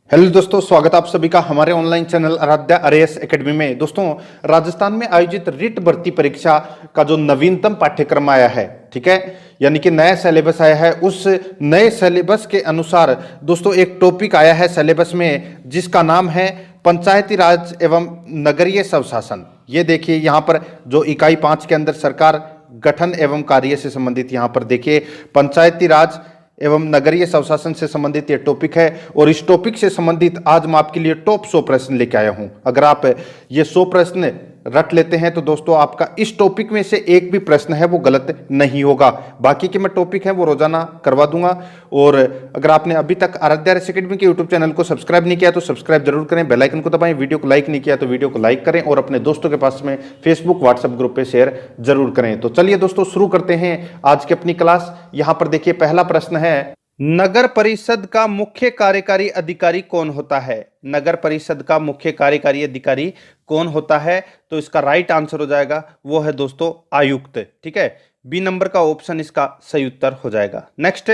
Hello दोस्तों, स्वागत है आप सभी का हमारे online channel Aradhya RAS academy में। दोस्तों, राजस्थान में आयोजित रिट भर्ती परीक्षा का जो नवीनतम पाठ्यक्रम आया है, ठीक है, यानी कि नया सिलेबस आया है, उस नए सिलेबस के अनुसार दोस्तों एक टॉपिक आया है सिलेबस में जिसका नाम है पंचायती राज एवं नगरीय स्वशासन। ये देखिए यहाँ पर जो इकाई 5 के अंदर सरकार गठन एवं कार्य से संबंधित यहाँ पर देखिए पंचायती राज एवं नगरीय स्वशासन से संबंधित ये टॉपिक है। और इस टॉपिक से संबंधित आज मैं आपके लिए टॉप 100 प्रश्न लेके आया हूं। अगर आप ये 100 प्रश्न रट लेते हैं तो दोस्तों आपका इस टॉपिक में से एक भी प्रश्न है वो गलत नहीं होगा। बाकी के मैं टॉपिक है वो रोजाना करवा दूंगा। और अगर आपने अभी तक आराध्या आरएएस एकेडमी के यूट्यूब चैनल को सब्सक्राइब नहीं किया तो सब्सक्राइब जरूर करें, बेल आइकन को दबाएं, वीडियो को लाइक नहीं किया तो वीडियो को लाइक करें और अपने दोस्तों के पास में फेसबुक व्हाट्सएप ग्रुप पे शेयर जरूर करें। तो चलिए दोस्तों शुरू करते हैं आज की अपनी क्लास। यहां पर देखिए पहला प्रश्न है, नगर परिषद का मुख्य कार्यकारी अधिकारी कौन होता है? नगर परिषद का मुख्य कार्यकारी अधिकारी कौन होता है? तो इसका राइट आंसर हो जाएगा वो है दोस्तों आयुक्त। ठीक है, बी नंबर का ऑप्शन इसका सही उत्तर हो जाएगा। नेक्स्ट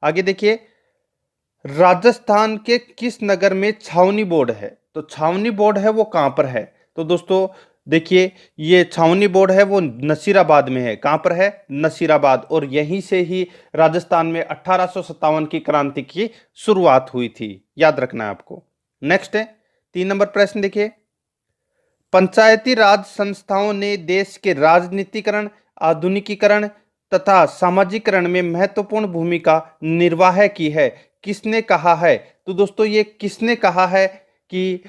आगे देखिए, राजस्थान के किस नगर में छावनी बोर्ड है? तो छावनी बोर्ड है वो कहां पर है? तो दोस्तों देखिए ये छावनी बोर्ड है वो नसीराबाद में है। कहां पर है? नसीराबाद। और यहीं से ही राजस्थान में 1857 की क्रांति की शुरुआत हुई थी, याद रखना है आपको। नेक्स्ट है 3 नंबर प्रश्न देखिए, पंचायती राज संस्थाओं ने देश के राजनीतिकरण, आधुनिकीकरण तथा सामाजिकरण में महत्वपूर्ण भूमिका निर्वाह की है। किसने कहा है? तो दोस्तों ये किसने कहा है कि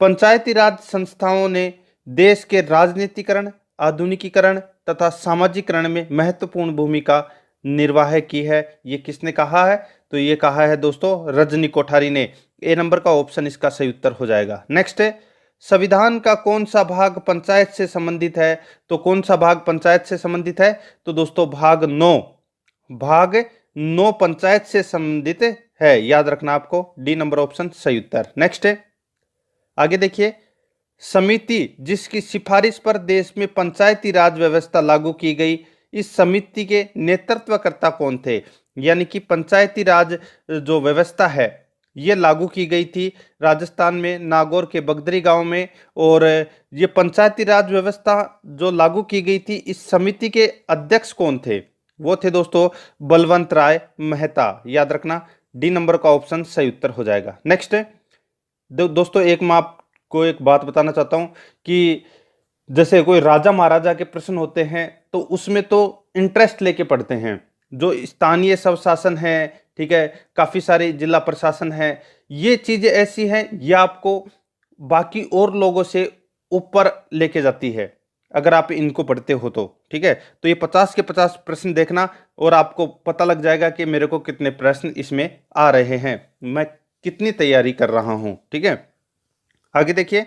पंचायती राज संस्थाओं ने देश के राजनीतिकरण, आधुनिकीकरण तथा सामाजिकरण में महत्वपूर्ण भूमिका निर्वाह की है? ये किसने कहा है? तो ये कहा है दोस्तों रजनी कोठारी ने। ए नंबर का ऑप्शन इसका सही उत्तर हो जाएगा। नेक्स्ट है, संविधान का कौन सा भाग पंचायत से संबंधित है? तो कौन सा भाग पंचायत से संबंधित है? तो दोस्तों भाग 9 पंचायत से संबंधित है, याद रखना आपको। डी नंबर ऑप्शन सही उत्तर। नेक्स्ट है आगे देखिए, समिति जिसकी सिफारिश पर देश में पंचायती राज व्यवस्था लागू की गई, इस समिति के नेतृत्वकर्ता कौन थे? यानी कि पंचायती राज जो व्यवस्था है ये लागू की गई थी राजस्थान में नागौर के बगदरी गांव में। और ये पंचायती राज व्यवस्था जो लागू की गई थी, इस समिति के अध्यक्ष कौन थे? वो थे दोस्तों बलवंत राय मेहता, याद रखना। डी नंबर का ऑप्शन सही उत्तर हो जाएगा। नेक्स्ट दोस्तों एक मैं आपको एक बात बताना चाहता हूं कि जैसे कोई राजा महाराजा के प्रश्न होते हैं तो उसमें तो इंटरेस्ट लेके पढ़ते हैं। जो स्थानीय स्वशासन है, ठीक है, काफी सारे जिला प्रशासन है, ये चीजें ऐसी हैं ये आपको बाकी और लोगों से ऊपर लेके जाती है अगर आप इनको पढ़ते हो तो। ठीक है, तो ये 50 के 50 प्रश्न देखना और आपको पता लग जाएगा कि मेरे को कितने प्रश्न इसमें आ रहे हैं, मैं कितनी तैयारी कर रहा हूं। ठीक है, आगे देखिए,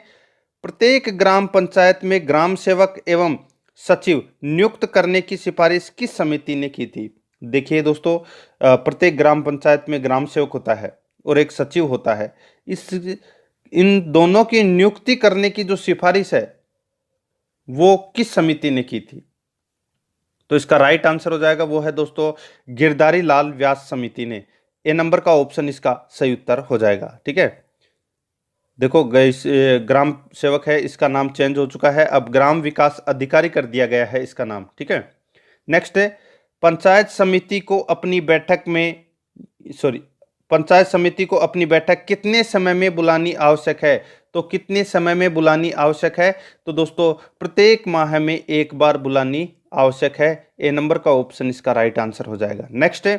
प्रत्येक ग्राम पंचायत में ग्राम सेवक एवं सचिव नियुक्त करने की सिफारिश किस समिति ने की थी? देखिए दोस्तों, प्रत्येक ग्राम पंचायत में ग्राम सेवक होता है और एक सचिव होता है। इन दोनों की नियुक्ति करने की जो सिफारिश है वो किस समिति ने की थी? तो इसका राइट आंसर हो जाएगा वो है दोस्तों गिरधारी लाल व्यास समिति ने। ए नंबर का ऑप्शन इसका सही उत्तर हो जाएगा। ठीक है, देखो ग्राम सेवक है, इसका नाम चेंज हो चुका है, अब ग्राम विकास अधिकारी कर दिया गया है इसका नाम। ठीक है, नेक्स्ट है, पंचायत समिति को अपनी बैठक कितने समय में बुलानी आवश्यक है? तो कितने समय में बुलानी आवश्यक है? तो दोस्तों प्रत्येक माह में एक बार बुलानी आवश्यक है। ए नंबर का ऑप्शन इसका राइट आंसर हो जाएगा। नेक्स्ट है,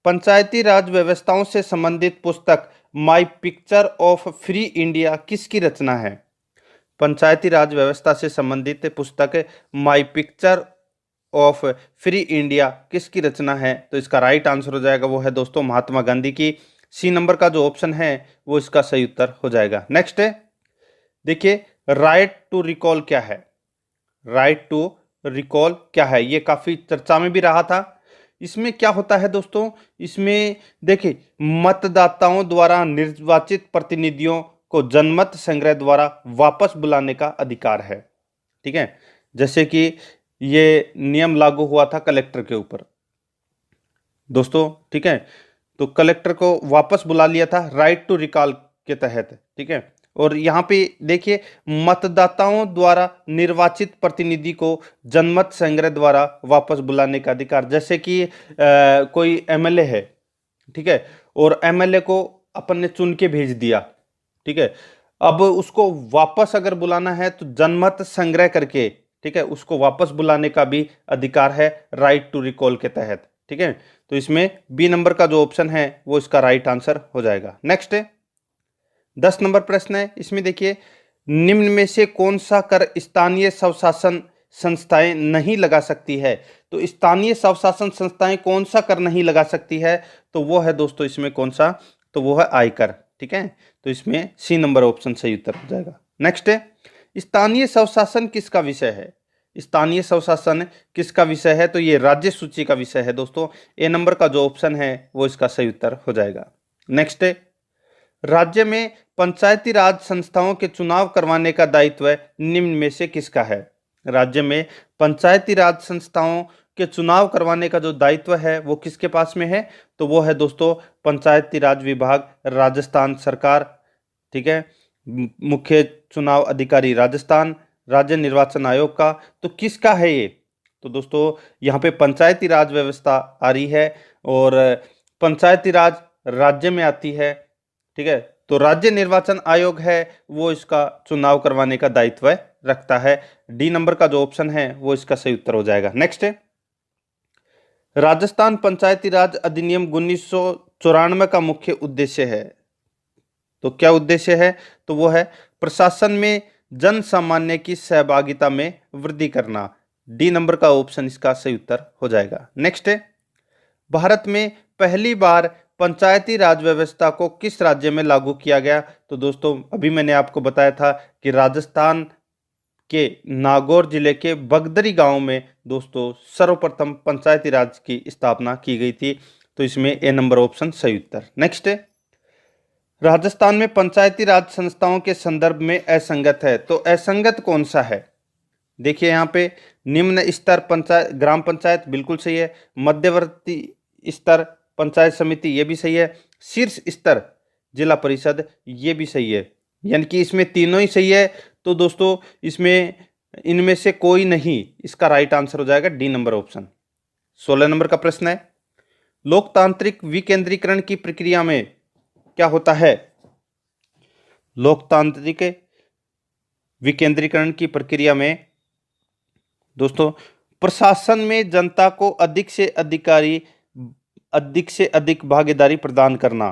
पंचायती राज व्यवस्थाओं से संबंधित पुस्तक my picture of free India किसकी रचना है? पंचायती राज व्यवस्था से संबंधित पुस्तक my picture of free India किसकी रचना है? तो इसका राइट आंसर हो जाएगा वो है दोस्तों महात्मा गांधी की। सी नंबर का जो ऑप्शन है वो इसका सही उत्तर हो जाएगा। नेक्स्ट है देखिए, राइट टू रिकॉल क्या है? राइट टू रिकॉल क्या है? ये काफी चर्चा में भी रहा था। इसमें क्या होता है दोस्तों, इसमें देखिए मतदाताओं द्वारा निर्वाचित प्रतिनिधियों को जनमत संग्रह द्वारा वापस बुलाने का अधिकार है। ठीक है, जैसे कि ये नियम लागू हुआ था कलेक्टर के ऊपर दोस्तों। ठीक है, तो कलेक्टर को वापस बुला लिया था, राइट टू रिकॉल के तहत, ठीक है। और यहाँ पे देखिए, मतदाताओं द्वारा निर्वाचित प्रतिनिधि को जनमत संग्रह द्वारा वापस बुलाने का अधिकार, जैसे कि कोई एमएलए है, ठीक है, और एमएलए को अपन ने चुन के भेज दिया, ठीक है, अब उसको वापस अगर बुलाना है तो जनमत संग्रह करके, ठीक है, उसको वापस बुलाने का भी अधिकार है राइट टू रिकॉल के तहत, ठीक है। तो इसमें बी नंबर का जो ऑप्शन है वो इसका राइट आंसर हो जाएगा। नेक्स्ट है 10 नंबर प्रश्न है, इसमें देखिए, निम्न में से कौन सा कर स्थानीय स्वशासन संस्थाएं नहीं लगा सकती है। तो स्थानीय स्वशासन संस्थाएं कौन सा कर नहीं लगा सकती है, तो वो है दोस्तों इसमें कौन सा, तो वो है आयकर, ठीक है। तो इसमें सी नंबर ऑप्शन सही उत्तर हो जाएगा। नेक्स्ट है, स्थानीय स्वशासन किसका विषय है। स्थानीय स्वशासन किसका विषय है, तो ये राज्य सूची का विषय है दोस्तों। ए नंबर का जो ऑप्शन है वो इसका सही उत्तर हो जाएगा। नेक्स्ट है, राज्य में पंचायती राज संस्थाओं के चुनाव करवाने का दायित्व निम्न में से किसका है। राज्य में पंचायती राज संस्थाओं के चुनाव करवाने का जो दायित्व है वो किसके पास में है, तो वो है दोस्तों पंचायती राज विभाग, राजस्थान सरकार, ठीक है। मुख्य चुनाव अधिकारी राजस्थान, राज्य निर्वाचन आयोग का, तो किसका है ये, तो दोस्तों यहाँ पे पंचायती राज व्यवस्था आ रही है और पंचायती राज राज्य में आती है, ठीक है। तो राज्य निर्वाचन आयोग है वो इसका चुनाव करवाने का दायित्व रखता है। डी नंबर का जो ऑप्शन है वो इसका सही उत्तर हो जाएगा। नेक्स्ट है, राजस्थान पंचायती राज अधिनियम 1994 का मुख्य उद्देश्य है, तो क्या उद्देश्य है, तो वो है प्रशासन में जन सामान्य की सहभागिता में वृद्धि करना। डी नंबर का ऑप्शन इसका सही उत्तर हो जाएगा। नेक्स्ट है, भारत में पहली बार पंचायती राज व्यवस्था को किस राज्य में लागू किया गया, तो दोस्तों अभी मैंने आपको बताया था कि राजस्थान के नागौर जिले के बगदरी गांव में दोस्तों सर्वप्रथम पंचायती राज की स्थापना की गई थी। तो इसमें ए नंबर ऑप्शन सही उत्तर। नेक्स्ट है, राजस्थान में पंचायती राज संस्थाओं के संदर्भ में असंगत है, तो असंगत कौन सा है, देखिए यहाँ पे निम्न स्तर पंचायत ग्राम पंचायत बिल्कुल सही है, मध्यवर्ती स्तर पंचायत समिति ये भी सही है, शीर्ष स्तर जिला परिषद ये भी सही है, यानी कि इसमें तीनों ही सही है। तो दोस्तों इसमें इनमें से कोई नहीं, इसका राइट आंसर हो जाएगा डी नंबर ऑप्शन। 16 नंबर का प्रश्न है, लोकतांत्रिक विकेंद्रीकरण की प्रक्रिया में क्या होता है। लोकतांत्रिक विकेंद्रीकरण की प्रक्रिया में दोस्तों प्रशासन में जनता को अधिक से अधिक भागीदारी प्रदान करना,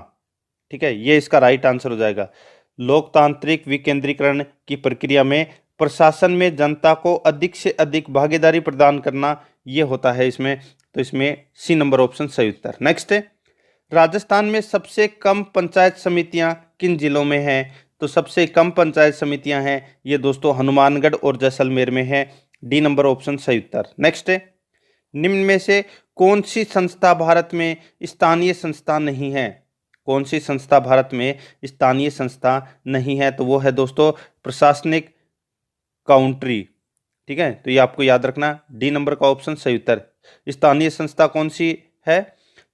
ठीक है, ये इसका राइट आंसर हो जाएगा। लोकतांत्रिक विकेंद्रीकरण की प्रक्रिया में प्रशासन में जनता को अधिक से अधिक भागीदारी प्रदान करना, ये होता है इसमें, तो इसमें सी नंबर ऑप्शन सही उत्तर। नेक्स्ट है, राजस्थान में सबसे कम पंचायत समितियां किन जिलों में हैं, तो सबसे कम पंचायत समितियां हैं ये दोस्तों हनुमानगढ़ और जैसलमेर में है। डी नंबर ऑप्शन सही उत्तर। नेक्स्ट है, निम्न में से कौन सी संस्था भारत में स्थानीय संस्था नहीं है। कौन सी संस्था भारत में स्थानीय संस्था नहीं है, तो वो है दोस्तों प्रशासनिक काउंट्री, ठीक है। तो ये आपको याद रखना, डी नंबर का ऑप्शन सही उत्तर। स्थानीय संस्था कौन सी है,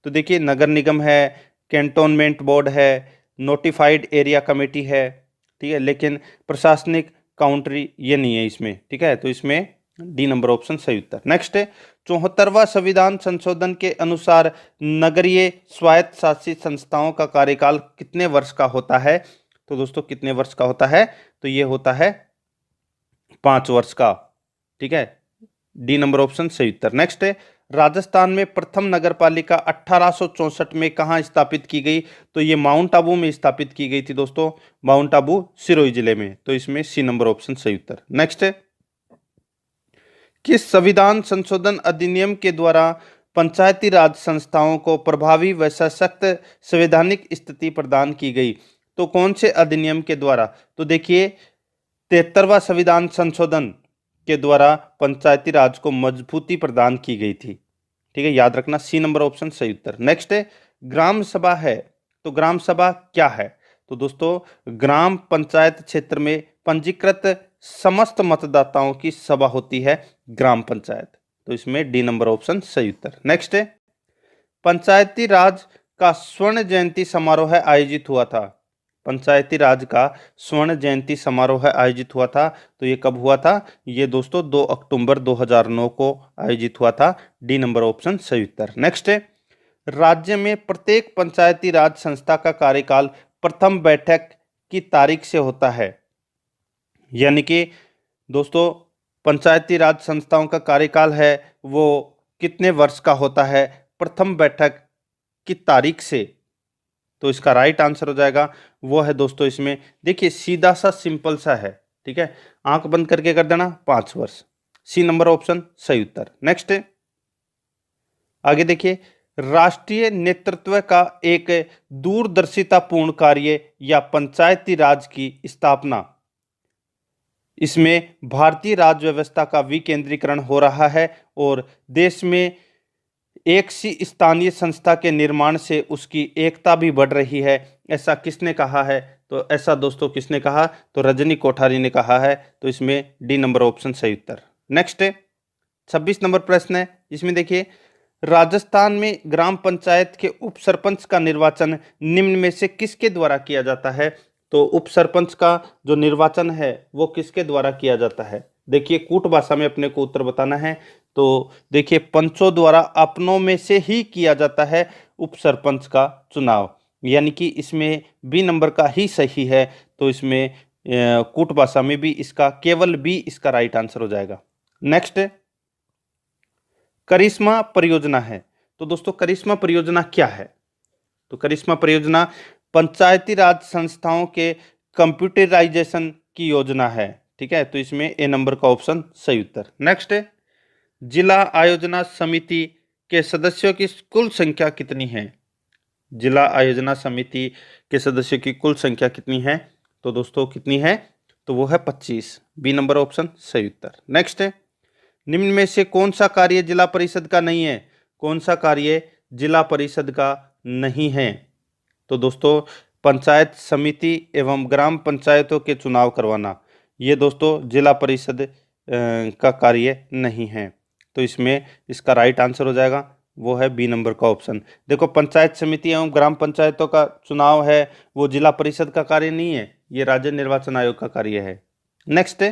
तो देखिए नगर निगम है, कैंटोनमेंट बोर्ड है, नोटिफाइड एरिया कमेटी है, ठीक है, लेकिन प्रशासनिक काउंट्री ये नहीं है इसमें, ठीक है। तो इसमें डी नंबर ऑप्शन सही उत्तर। नेक्स्ट है, 74वां संविधान संशोधन के अनुसार नगरीय स्वायत्त शासित संस्थाओं का कार्यकाल कितने वर्ष का होता है, तो दोस्तों कितने वर्ष का होता है, तो ये होता है 5 वर्ष का, ठीक है। डी नंबर ऑप्शन सही उत्तर। नेक्स्ट है, राजस्थान में प्रथम नगरपालिका 1864 में कहाँ स्थापित की गई, तो ये माउंट आबू में स्थापित की गई थी दोस्तों, माउंट आबू सिरोही जिले में, तो इसमें सी नंबर ऑप्शन सही उत्तर। नेक्स्ट है, किस संविधान संशोधन अधिनियम के द्वारा पंचायती राज संस्थाओं को प्रभावी व सशक्त संवैधानिक स्थिति प्रदान की गई, तो कौन से अधिनियम के द्वारा, तो देखिए 73वां संविधान संशोधन के द्वारा पंचायती राज को मजबूती प्रदान की गई थी, ठीक है, याद रखना, सी नंबर ऑप्शन सही उत्तर। नेक्स्ट है, ग्राम सभा है, तो ग्राम सभा क्या है, तो दोस्तों ग्राम पंचायत क्षेत्र में पंजीकृत समस्त मतदाताओं की सभा होती है ग्राम पंचायत, तो इसमें डी नंबर ऑप्शन सही उत्तर। नेक्स्ट है, पंचायती राज का स्वर्ण जयंती समारोह आयोजित हुआ था, पंचायती राज का स्वर्ण जयंती समारोह आयोजित हुआ था? तो ये कब हुआ था? ये दोस्तों 2 अक्टूबर 2009 को आयोजित हुआ था। डी नंबर ऑप्शन सही उत्तर। नेक्स्ट है, राज्य में प्रत्येक पंचायती राज संस्था का कार्यकाल प्रथम बैठक की तारीख से होता है। यानी कि दोस्तों पंचायती राज संस्थाओं का कार्यकाल है वो कितने वर्ष का होता है? प्रथम बैठक की तारीख से। तो इसका राइट आंसर हो जाएगा वो है दोस्तों, इसमें देखिए सीधा सा सिंपल सा है, ठीक है, आंख बंद करके कर देना, 5 वर्ष। सी नंबर ऑप्शन सही उत्तर। नेक्स्ट है, आगे देखिए, राष्ट्रीय नेतृत्व का एक दूरदर्शितापूर्ण कार्य या पंचायती राज की स्थापना, इसमें भारतीय राज्य व्यवस्था का विकेंद्रीकरण हो रहा है और देश में एक सी स्थानीय संस्था के निर्माण से उसकी एकता भी बढ़ रही है। ऐसा किसने कहा है? तो ऐसा दोस्तों किसने कहा? तो रजनी कोठारी ने कहा है। तो इसमें डी नंबर ऑप्शन सही उत्तर। नेक्स्ट है 26 नंबर प्रश्न है, इसमें देखिए, राजस्थान में ग्राम पंचायत के उप सरपंच का निर्वाचन निम्न में से किसके द्वारा किया जाता है? तो उप सरपंच का जो निर्वाचन है वो किसके द्वारा किया जाता है? देखिए कूट भाषा में अपने को उत्तर बताना है। तो देखिए पंचों द्वारा अपनों में से ही किया जाता है उप सरपंच का चुनाव, यानी कि इसमें बी नंबर का ही सही है। तो इसमें कूट भाषा में भी इसका केवल बी इसका राइट आंसर हो जाएगा। नेक्स्ट करिश्मा परियोजना है। तो दोस्तों करिश्मा परियोजना क्या है? तो करिश्मा परियोजना पंचायती राज संस्थाओं के कंप्यूटराइजेशन की योजना है, ठीक है। तो इसमें ए नंबर का ऑप्शन सही उत्तर। नेक्स्ट है, जिला आयोजना समिति के सदस्यों की कुल संख्या कितनी है? जिला आयोजना समिति के सदस्यों की कुल संख्या कितनी है? तो दोस्तों कितनी है? तो वो है 25। बी नंबर ऑप्शन सही उत्तर। नेक्स्ट है, निम्न में से कौन सा कार्य जिला परिषद का नहीं है? कौन सा कार्य जिला परिषद का नहीं है? तो दोस्तों पंचायत समिति एवं ग्राम पंचायतों के चुनाव करवाना, ये दोस्तों जिला परिषद का कार्य नहीं है। तो इसमें इसका राइट आंसर हो जाएगा वो है बी नंबर का ऑप्शन। देखो पंचायत समिति एवं ग्राम पंचायतों का चुनाव है वो जिला परिषद का कार्य नहीं है, ये राज्य निर्वाचन आयोग का कार्य है। नेक्स्ट है,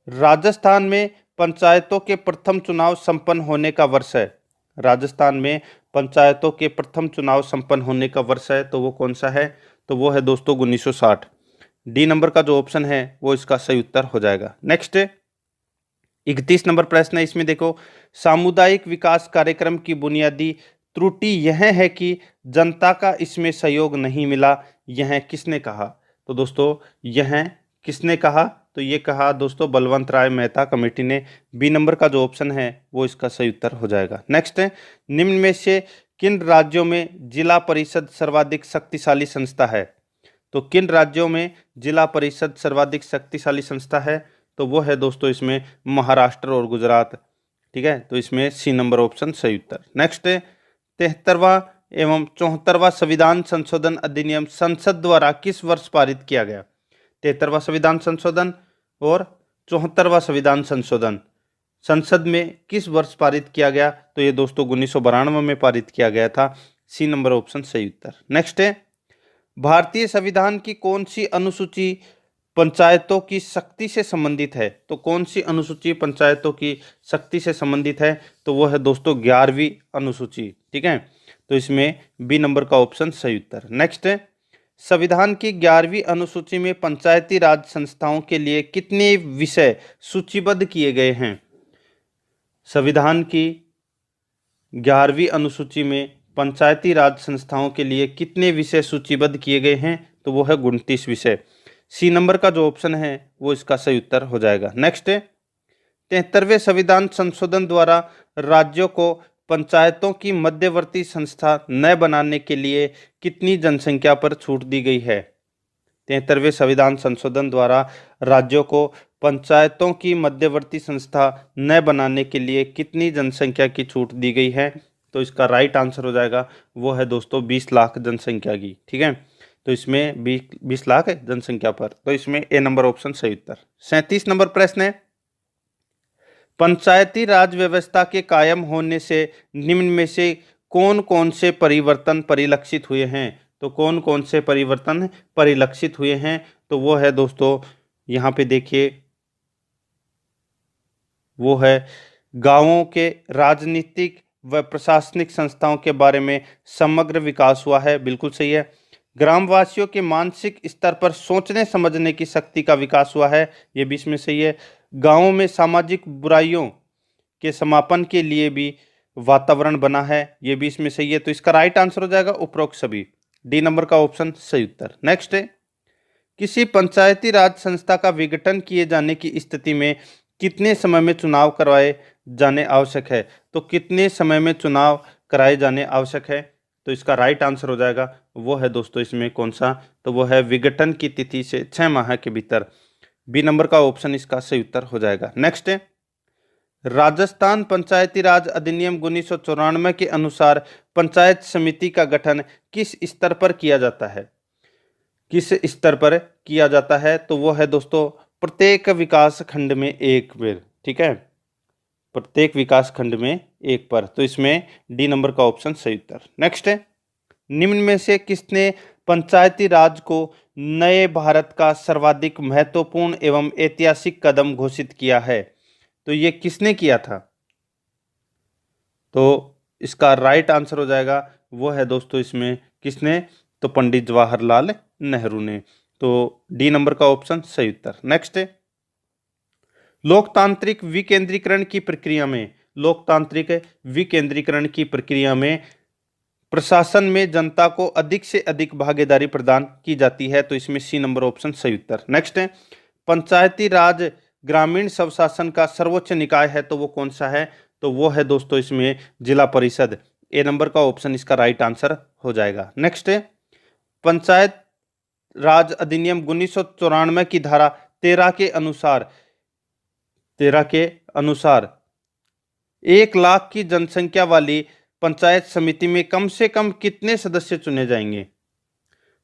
राजस्थान में पंचायतों के प्रथम चुनाव संपन्न होने का वर्ष है। राजस्थान में पंचायतों के प्रथम चुनाव संपन्न होने का वर्ष है, तो वो कौन सा है? तो वो है दोस्तों 1960। डी नंबर का जो ऑप्शन है वो इसका सही उत्तर हो जाएगा। नेक्स्ट 31 नंबर प्रश्न है, इसमें देखो, सामुदायिक विकास कार्यक्रम की बुनियादी त्रुटि यह है कि जनता का इसमें सहयोग नहीं मिला, यह किसने कहा? तो दोस्तों यह किसने कहा? तो ये कहा दोस्तों बलवंत राय मेहता कमेटी ने। बी नंबर का जो ऑप्शन है वो इसका सही उत्तर हो जाएगा। नेक्स्ट है, निम्न में से किन राज्यों में जिला परिषद सर्वाधिक शक्तिशाली संस्था है? तो किन राज्यों में जिला परिषद सर्वाधिक शक्तिशाली संस्था है? तो वो है दोस्तों इसमें महाराष्ट्र और गुजरात, ठीक है। तो इसमें सी नंबर ऑप्शन सही उत्तर। नेक्स्ट है, 73वां एवं 74वां संविधान संशोधन अधिनियम संसद द्वारा किस वर्ष पारित किया गया? 73वां संविधान संशोधन और 74वां संविधान संशोधन संसद में किस वर्ष पारित किया गया? तो ये दोस्तों 1992 में पारित किया गया था। सी नंबर ऑप्शन सही उत्तर। नेक्स्ट है, भारतीय संविधान की कौन सी अनुसूची पंचायतों की शक्ति से संबंधित है? तो कौन सी अनुसूची पंचायतों की शक्ति से संबंधित है? तो वो है दोस्तों 11वीं अनुसूची, ठीक है। तो इसमें बी नंबर का ऑप्शन सही उत्तर। नेक्स्ट है, संविधान की 11वीं अनुसूची में पंचायती राज संस्थाओं के लिए कितने विषय सूचीबद्ध किए गए हैं? संविधान की 11वीं अनुसूची में पंचायती राज संस्थाओं के लिए कितने विषय सूचीबद्ध किए गए हैं? तो वो है 29 विषय। सी नंबर का जो ऑप्शन है वो इसका सही उत्तर हो जाएगा। नेक्स्ट है, 73वें संविधान संशोधन द्वारा राज्यों को पंचायतों की मध्यवर्ती संस्था न बनाने के लिए कितनी जनसंख्या पर छूट दी गई है? 73वें संविधान संशोधन द्वारा राज्यों को पंचायतों की मध्यवर्ती संस्था न बनाने के लिए कितनी जनसंख्या की छूट दी गई है? तो इसका राइट आंसर हो जाएगा वो है दोस्तों 20 लाख जनसंख्या की, ठीक है। तो इसमें 20 लाख है जनसंख्या पर। तो इसमें ए नंबर ऑप्शन सही उत्तर। 37 नंबर प्रश्न है, पंचायती राज व्यवस्था के कायम होने से निम्न में से कौन कौन से परिवर्तन परिलक्षित हुए हैं? तो तो कौन कौन से परिवर्तन परिलक्षित हुए हैं? तो वो है दोस्तों, यहाँ पे देखिए, वो है गांवों के राजनीतिक व प्रशासनिक संस्थाओं के बारे में समग्र विकास हुआ है, बिल्कुल सही है। ग्रामवासियों के मानसिक स्तर पर सोचने समझने की शक्ति का विकास हुआ है, ये भी इसमें सही है। गांवों में सामाजिक बुराइयों के समापन के लिए भी वातावरण बना है, ये भी इसमें सही है। तो इसका राइट आंसर हो जाएगा उपरोक्त सभी, डी नंबर का ऑप्शन सही उत्तर। नेक्स्ट है, किसी पंचायती राज संस्था का विघटन किए जाने की स्थिति में कितने समय में चुनाव करवाए जाने आवश्यक है? तो कितने समय में चुनाव कराए जाने आवश्यक है? तो इसका राइट आंसर हो जाएगा, वो है दोस्तों इसमें कौन सा? तो वो है विघटन की तिथि से 6 माह के भीतर, बी नंबर का ऑप्शन इसका सही उत्तर हो जाएगा। नेक्स्ट है, राजस्थान पंचायती राज अधिनियम 1994 के अनुसार पंचायत समिति का गठन किस स्तर पर किया जाता है? किस स्तर पर किया जाता है? तो वो है दोस्तों प्रत्येक विकास खंड में एक बार, ठीक है, प्रत्येक विकास खंड में एक पर। तो इसमें डी नंबर का ऑप्शन सही उत्तर। नेक्स्ट है, निम्न में से किसने पंचायती राज को नए भारत का सर्वाधिक महत्वपूर्ण एवं ऐतिहासिक कदम घोषित किया है? तो ये किसने किया था? तो इसका राइट आंसर हो जाएगा, वो है दोस्तों इसमें किसने? तो पंडित जवाहरलाल नेहरू ने। तो डी नंबर का ऑप्शन सही उत्तर। नेक्स्ट है, लोकतांत्रिक विकेंद्रीकरण की प्रक्रिया में, लोकतांत्रिक विकेंद्रीकरण की प्रक्रिया में प्रशासन में जनता को अधिक से अधिक भागीदारी प्रदान की जाती है, तो इसमें सी नंबर ऑप्शन सही उत्तर। नेक्स्ट है, पंचायती राज ग्रामीण स्वशासन का सर्वोच्च निकाय है, तो वो कौन सा है? तो वो है दोस्तों इसमें जिला परिषद, ए नंबर का ऑप्शन इसका राइट आंसर हो जाएगा। नेक्स्ट है, पंचायत राज अधिनियम 1994 की धारा 13 के अनुसार 1 लाख की जनसंख्या वाली पंचायत समिति में कम से कम कितने सदस्य चुने जाएंगे?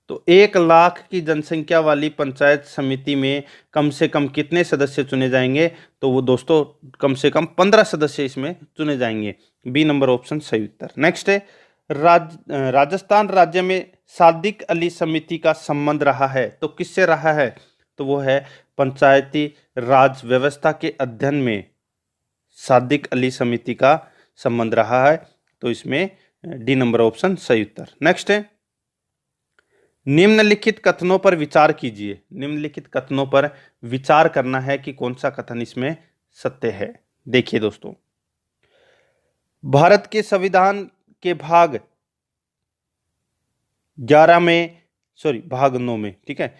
तो 1 लाख की जनसंख्या वाली पंचायत समिति में कम से कम कितने सदस्य चुने जाएंगे? तो वो दोस्तों कम से कम 15 सदस्य इसमें चुने जाएंगे, बी नंबर ऑप्शन सही उत्तर। नेक्स्ट है, राजस्थान राज्य में सादिक अली समिति का संबंध रहा है, तो किससे रहा है? तो वो है पंचायती राज व्यवस्था के अध्ययन में सादिक अली समिति का संबंध रहा है, तो इसमें डी नंबर ऑप्शन सही उत्तर। नेक्स्ट है, निम्नलिखित कथनों पर विचार कीजिए, निम्नलिखित कथनों पर विचार करना है कि कौन सा कथन इसमें सत्य है। देखिए दोस्तों, भारत के संविधान के भाग 11 में, भाग 9 में, ठीक है,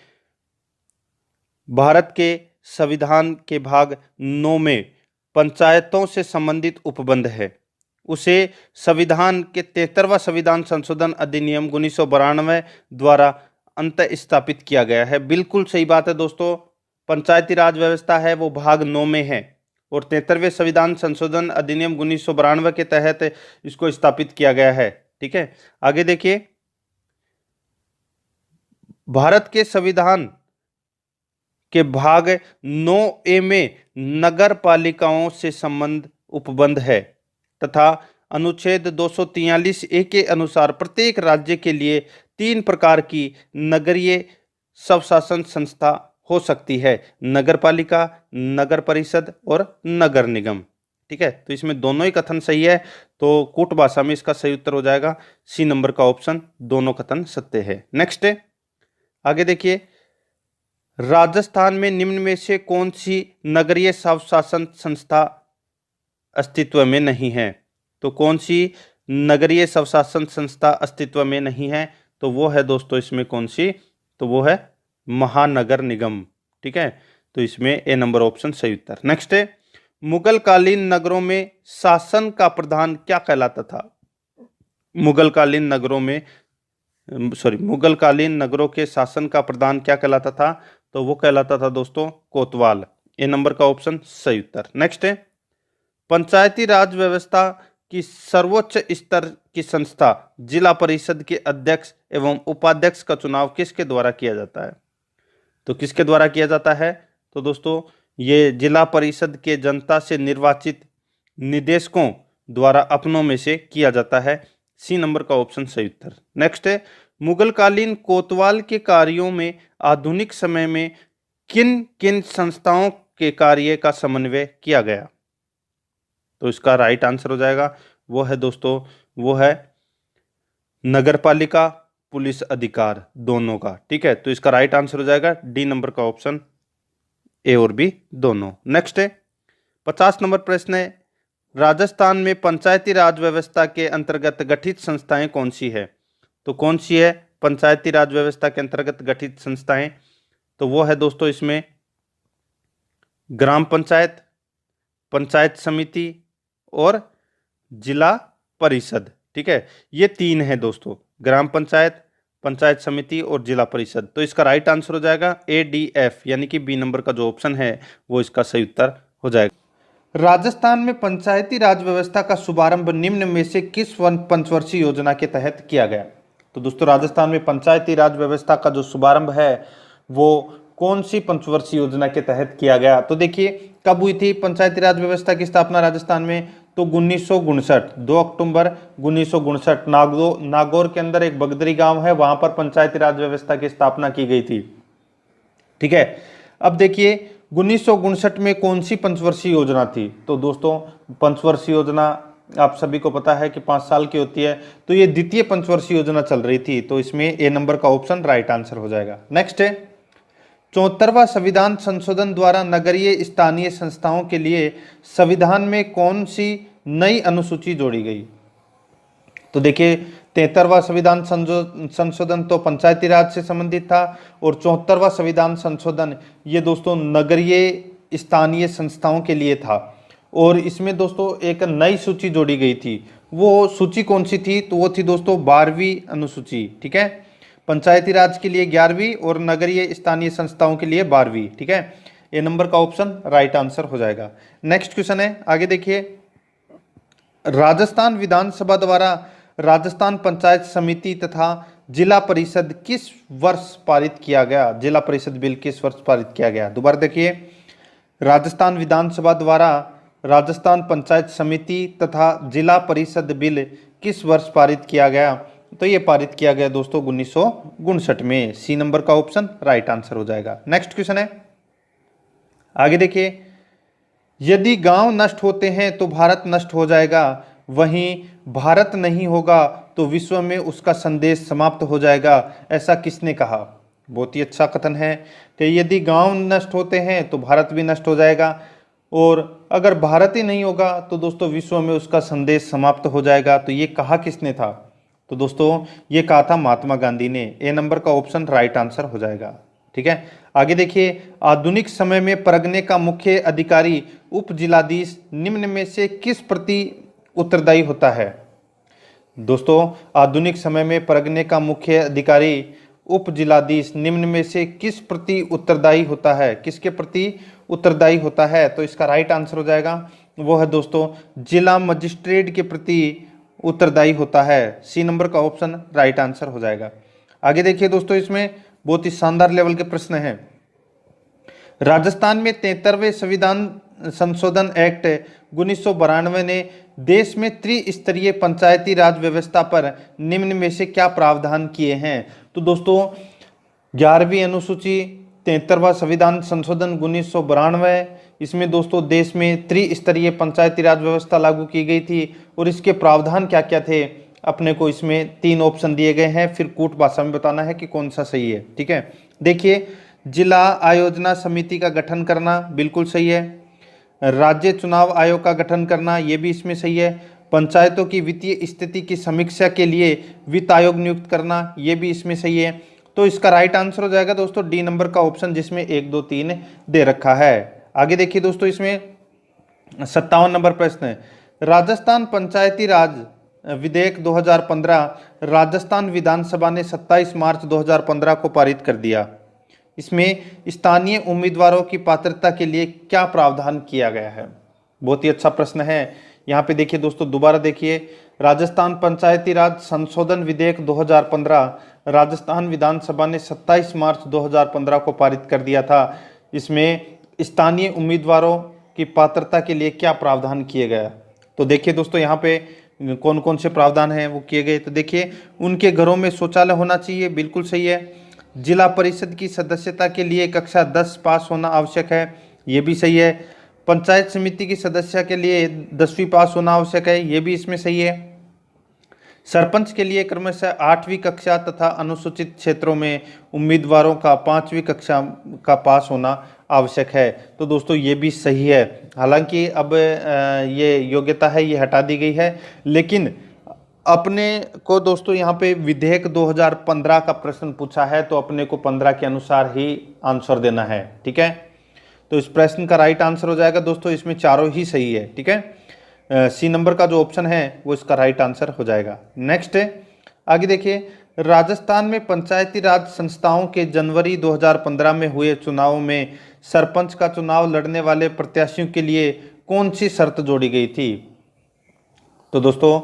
भारत के संविधान के भाग 9 में पंचायतों से संबंधित उपबंध है, उसे संविधान के 73वां संविधान संशोधन अधिनियम 1992 द्वारा अंत स्थापित किया गया है। बिल्कुल सही बात है दोस्तों, पंचायती राज व्यवस्था है वो भाग 9 में है और 73वें संविधान संशोधन अधिनियम 1992 के तहत इसको स्थापित किया गया है, ठीक है। आगे देखिए, भारत के संविधान के भाग 9A में नगर पालिकाओं से संबंध उपबंध है तथा अनुच्छेद 243A के अनुसार प्रत्येक राज्य के लिए 3 प्रकार की नगरीय स्वशासन संस्था हो सकती है, नगर पालिका, नगर परिषद और नगर निगम, ठीक है। तो इसमें दोनों ही कथन सही है, तो कूट भाषा में इसका सही उत्तर हो जाएगा सी नंबर का ऑप्शन, दोनों कथन सत्य है। नेक्स्ट है, आगे देखिए, राजस्थान में निम्न में से कौन सी नगरीय स्वशासन संस्था अस्तित्व में नहीं है? तो कौन सी नगरीय स्वशासन संस्था अस्तित्व में नहीं है? तो वो है दोस्तों इसमें कौन सी? तो वो है महानगर निगम, ठीक है। तो इसमें ए नंबर ऑप्शन सही उत्तर। नेक्स्ट है, मुगल कालीन नगरों में शासन का प्रधान क्या कहलाता था? मुगल कालीन नगरों के शासन का प्रधान क्या कहलाता था? तो वो कहलाता था दोस्तों कोतवाल, ए नंबर का ऑप्शन सही उत्तर। नेक्स्ट है, पंचायती राज व्यवस्था की सर्वोच्च स्तर की संस्था जिला परिषद के अध्यक्ष एवं उपाध्यक्ष का चुनाव किसके द्वारा किया जाता है? तो किसके द्वारा किया जाता है? तो दोस्तों ये जिला परिषद के जनता से निर्वाचित निदेशकों द्वारा अपनों में से किया जाता है, सी नंबर का ऑप्शन सही उत्तर। नेक्स्ट है, मुगलकालीन कोतवाल के कार्यों में आधुनिक समय में किन किन संस्थाओं के कार्य का समन्वय किया गया? तो इसका राइट आंसर हो जाएगा वो है दोस्तों, वो है नगरपालिका, पुलिस अधिकार दोनों का। ठीक है, तो इसका राइट आंसर हो जाएगा डी नंबर का ऑप्शन, ए और बी दोनों। नेक्स्ट है 50 नंबर प्रश्न है, राजस्थान में पंचायती राज व्यवस्था के अंतर्गत गठित संस्थाएं कौन सी है? तो कौन सी है पंचायती राज व्यवस्था के अंतर्गत गठित संस्थाएं? तो वो है दोस्तों इसमें ग्राम पंचायत, पंचायत समिति और जिला परिषद। ठीक है, ये तीन है दोस्तों, ग्राम पंचायत, पंचायत समिति और जिला परिषद। तो इसका राइट आंसर हो जाएगा ADF, यानी कि बी नंबर का जो ऑप्शन है वो इसका सही उत्तर हो जाएगा। राजस्थान में पंचायती राज व्यवस्था का शुभारंभ निम्न में से किस पंचवर्षीय योजना के तहत किया गया? तो दोस्तों राजस्थान में पंचायती राज व्यवस्था का जो शुभारंभ है वो कौन सी पंचवर्षीय योजना के तहत किया गया? तो देखिए कब हुई थी पंचायती राज व्यवस्था की स्थापना राजस्थान में? तो 1959, 2 अक्टूबर 1959 नागौर के अंदर एक बगदरी गांव है, वहां पर पंचायती राज व्यवस्था की स्थापना की गई थी। ठीक है, अब देखिए 1959 में कौन सी पंचवर्षीय योजना थी? तो दोस्तों पंचवर्षीय योजना आप सभी को पता है कि 5 साल की होती है, तो ये द्वितीय पंचवर्षीय योजना चल रही थी, तो इसमें ए नंबर का ऑप्शन राइट आंसर हो जाएगा। नेक्स्ट है 74वां संविधान संशोधन द्वारा नगरीय स्थानीय संस्थाओं के लिए संविधान में कौन सी नई अनुसूची जोड़ी गई? तो देखिए 73वां संविधान संशोधन तो पंचायती राज से संबंधित था और 74वां संविधान संशोधन ये दोस्तों नगरीय स्थानीय संस्थाओं के लिए था। और इसमें दोस्तों एक नई सूची जोड़ी गई थी, वो सूची कौन सी थी? तो वो थी दोस्तों 12वीं अनुसूची। ठीक है, पंचायती राज के लिए 11वीं और नगरीय स्थानीय संस्थाओं के लिए 12वीं। ठीक है, ए नंबर का ऑप्शन राइट आंसर हो जाएगा। नेक्स्ट क्वेश्चन है, आगे देखिए, राजस्थान विधानसभा द्वारा राजस्थान पंचायत समिति तथा जिला परिषद किस वर्ष पारित किया गया? जिला परिषद बिल किस वर्ष पारित किया गया? दोबारा देखिए, राजस्थान विधानसभा द्वारा राजस्थान पंचायत समिति तथा जिला परिषद बिल किस वर्ष पारित किया गया? तो ये पारित किया गया दोस्तों 1959 में। सी नंबर का ऑप्शन राइट आंसर हो जाएगा। नेक्स्ट क्वेश्चन है, आगे देखिए, यदि गांव नष्ट होते हैं तो भारत नष्ट हो जाएगा, वहीं भारत नहीं होगा तो विश्व में उसका संदेश समाप्त हो जाएगा, ऐसा किसने कहा? बहुत ही अच्छा कथन है कि यदि गांव नष्ट होते हैं तो भारत भी नष्ट हो जाएगा, और अगर भारत ही नहीं होगा तो दोस्तों विश्व में उसका संदेश समाप्त हो जाएगा। तो ये कहा किसने था? तो दोस्तों ये कहा था महात्मा गांधी ने। ए नंबर का ऑप्शन राइट आंसर हो जाएगा। ठीक है, आगे देखिए, आधुनिक समय में परगने का मुख्य अधिकारी उप जिलाधीश निम्न में से किस प्रति उत्तरदायी होता है? दोस्तों आधुनिक समय में परगने का मुख्य अधिकारी उप जिलाधीश निम्न में से किस प्रति उत्तरदायी होता है? किसके प्रति उत्तरदायी होता है? तो इसका राइट आंसर हो जाएगा, वो है दोस्तों जिला मजिस्ट्रेट के प्रति उत्तरदायी होता है। सी नंबर का ऑप्शन राइट आंसर हो जाएगा। आगे देखिए दोस्तों, इसमें बहुत ही शानदार लेवल के प्रश्न हैं। राजस्थान में 73वें संविधान संशोधन एक्ट 1992 ने देश में त्रिस्तरीय पंचायती राज व्यवस्था पर निम्न में से क्या प्रावधान किए हैं? तो दोस्तों 11वीं अनुसूची, 73वां संविधान संशोधन 1992, इसमें दोस्तों देश में त्रिस्तरीय पंचायती राज व्यवस्था लागू की गई थी। और इसके प्रावधान क्या क्या थे? अपने को इसमें 3 ऑप्शन दिए गए हैं, फिर कूट भाषा में बताना है कि कौन सा सही है। ठीक है, देखिए, जिला आयोजना समिति का गठन करना बिल्कुल सही है, राज्य चुनाव आयोग का गठन करना ये भी इसमें सही है, पंचायतों की वित्तीय स्थिति की समीक्षा के लिए वित्त आयोग नियुक्त करना ये भी इसमें सही है। तो इसका राइट आंसर हो जाएगा दोस्तों डी नंबर का ऑप्शन, जिसमें 1 2 3 दे रखा है। आगे देखिए दोस्तों, इसमें 57 नंबर प्रश्न है, राजस्थान पंचायती राज विधेयक 2015 राजस्थान विधानसभा ने 27 मार्च 2015 को पारित कर दिया। इसमें स्थानीय उम्मीदवारों की पात्रता के लिए क्या प्रावधान किया गया है? बहुत ही अच्छा प्रश्न है। यहाँ पे देखिए दोस्तों, दोबारा देखिए, राजस्थान पंचायती राज संशोधन विधेयक 2015 राजस्थान विधानसभा ने 27 मार्च 2015 को पारित कर दिया था। इसमें स्थानीय उम्मीदवारों की पात्रता के लिए क्या प्रावधान किए गए? तो देखिए दोस्तों, यहाँ पे कौन कौन से प्रावधान हैं वो किए गए। तो देखिए, उनके घरों में शौचालय होना चाहिए, बिल्कुल सही है। जिला परिषद की सदस्यता के लिए कक्षा 10 पास होना आवश्यक है, ये भी सही है। पंचायत समिति की सदस्य के लिए 10वीं पास होना आवश्यक है, ये भी इसमें सही है। सरपंच के लिए क्रमशः 8वीं कक्षा तथा अनुसूचित क्षेत्रों में उम्मीदवारों का 5वीं कक्षा का पास होना आवश्यक है। तो दोस्तों ये भी सही है। हालांकि अब ये योग्यता है ये हटा दी गई है, लेकिन अपने को दोस्तों यहाँ पे विधेयक 2015 का प्रश्न पूछा है, तो अपने को 15 के अनुसार ही आंसर देना है, ठीक है। तो इस प्रश्न का राइट आंसर हो जाएगा दोस्तों, इसमें चारों ही सही है, ठीक है। सी नंबर का जो ऑप्शन है वो इसका राइट आंसर हो जाएगा। नेक्स्ट है, आगे देखिए, राजस्थान में पंचायती राज संस्थाओं के जनवरी 2015 में हुए चुनाव में सरपंच का चुनाव लड़ने वाले प्रत्याशियों के लिए कौन सी शर्त जोड़ी गई थी। तो दोस्तों,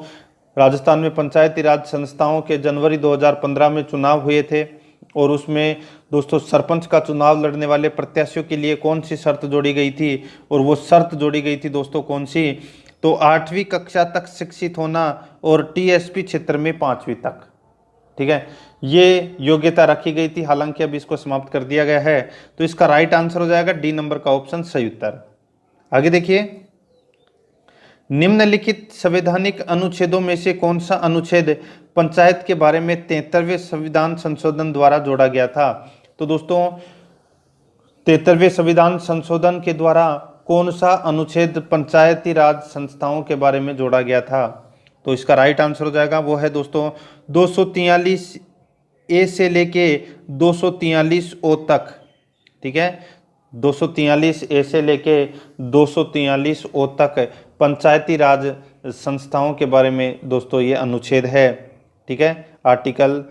राजस्थान में पंचायती राज संस्थाओं के जनवरी 2015 में चुनाव हुए थे, और उसमें दोस्तों सरपंच का चुनाव लड़ने वाले प्रत्याशियों के लिए कौन सी शर्त जोड़ी गई थी, और वो शर्त जोड़ी गई थी दोस्तों कौन सी, तो 8वीं कक्षा तक शिक्षित होना और टीएसपी क्षेत्र में 5वीं तक, ठीक है, ये योग्यता रखी गई थी। हालांकि अब इसको समाप्त कर दिया गया है, तो इसका राइट आंसर हो जाएगा डी नंबर का ऑप्शन सही उत्तर। आगे देखिए, निम्नलिखित संवैधानिक अनुच्छेदों में से कौन सा अनुच्छेद पंचायत के बारे में 73वें संविधान संशोधन द्वारा जोड़ा गया था। तो दोस्तों, 73वें संविधान संशोधन के द्वारा कौन सा अनुच्छेद पंचायती राज संस्थाओं के बारे में जोड़ा गया था, तो इसका राइट आंसर हो जाएगा, वो है दोस्तों 243 ए से लेके 243 ओ तक, ठीक है। 243 ए से लेके 243 ओ तक पंचायती राज संस्थाओं के बारे में दोस्तों ये अनुच्छेद है, ठीक है। आर्टिकल